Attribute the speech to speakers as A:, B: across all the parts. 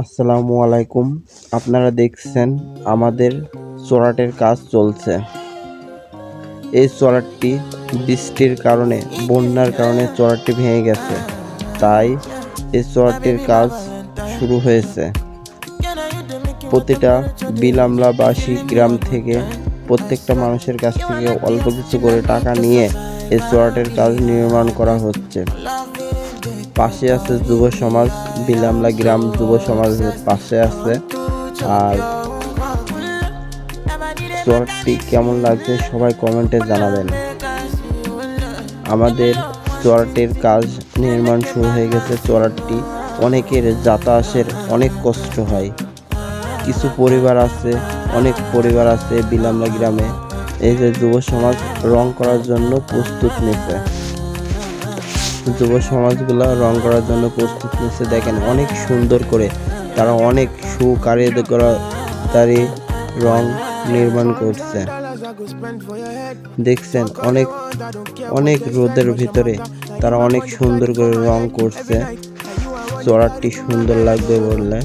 A: আসসালামু আলাইকুম। আপনারা দেখছেন আমাদের চড়াটের কাজ চলছে। এই চড়াটটি বৃষ্টির কারণে, বন্যার কারণে চড়াটটি ভেঙে গেছে, তাই এই চড়াটির কাজ শুরু হয়েছে। প্রতিটা বিলামলাবাসী গ্রাম থেকে প্রত্যেকটা মানুষের কাছ থেকে অল্প কিছু করে টাকা নিয়ে এই চড়াটের কাজ নির্মাণ করা হচ্ছে। পাশে আছে যুব সমাজ, বিলামলা গ্রাম যুব সমাজের পাশে আছে। আর চড়াটটি কেমন লাগছে সবাই কমেন্টে জানাবেন। আমাদের চড়াটের কাজ নির্মাণ শুরু হয়ে গেছে। চড়াটটি অনেকের যাতায়াতের অনেক কষ্ট হয়। কিছু পরিবার আছে, অনেক পরিবার আছে বিলামলা গ্রামে। এই যে যুব সমাজ রং করার জন্য প্রস্তুত নিচ্ছে। যুব সমাজগুলো রং করার জন্য প্রস্তুত নিচ্ছে। দেখেন অনেক সুন্দর করে তারা অনেক সুকার্যতারে রং নির্মাণ করছে। দেখছেন অনেক অনেক রোদের ভিতরে তারা অনেক সুন্দর করে রং করছে। চড়াটি সুন্দর লাগবে বললে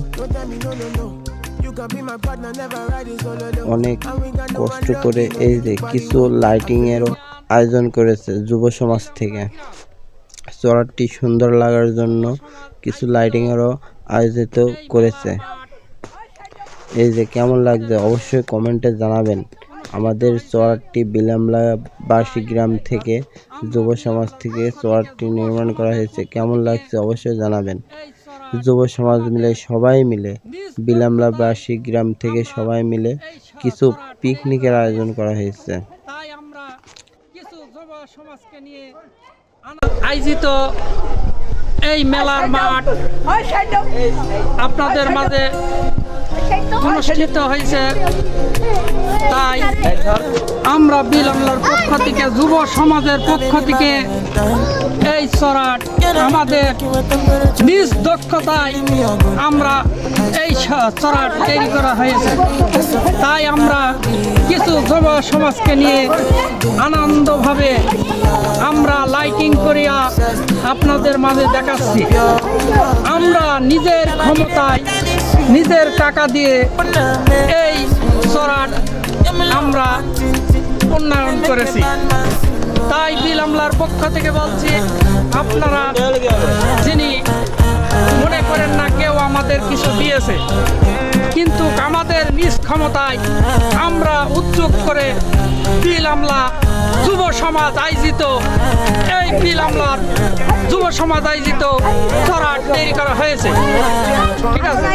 A: অনেক কষ্ট করে এই যে কিছু লাইটিং এরও আয়োজন করেছে যুব সমাজ থেকে। চড়াটি সুন্দর লাগার জন্য কিছু লাইটিং এরও আয়োজিত করেছে। এই যে কেমন লাগছে অবশ্যই কমেন্টে জানাবেন। আমাদের চড়াটি বিলামলাবাসী গ্রাম থেকে যুব সমাজ থেকে চড়াটি নির্মাণ করা হয়েছে। কেমন লাগছে অবশ্যই জানাবেন। যুব সমাজ মিলে সবাই মিলে বিলামলাবাসী গ্রাম থেকে সবাই মিলে কিছু পিকনিকের আয়োজন করা হয়েছে।
B: তাই আমরা কিছু যুব সমাজকে নিয়ে আয়োজিত এই মেলার মাঠ আপনাদের মাঝে অনুষ্ঠিত হয়েছে। তাই আমরা বিলামলার পক্ষ থেকে, যুব সমাজের পক্ষ থেকে এই চড়াট আমাদের নিজ দক্ষতায় আমরা এই চড়াট তৈরি করা হয়েছে। তাই আমরা কিছু যুব সমাজকে নিয়ে আনন্দভাবে আমরা লাইটিং করিয়া আপনাদের মাঝে দেখাচ্ছি। আমরা নিজের ক্ষমতায়, নিজের টাকা দিয়ে এই চড়াট আমরা উন্নয়ন করেছি। তাই বিলামলার পক্ষ থেকে বলছি, আপনারা যিনি মনে করেন না কেউ আমাদের কিছু দিয়েছে, কিন্তু আমাদের নিজ ক্ষমতায় আমরা উদ্যোগ করে বিলামলা যুব সমাজ আয়োজিত এই বিলামলার যুব সমাজ আয়োজিত চড়াট তৈরি করা হয়েছে। ঠিক আছে।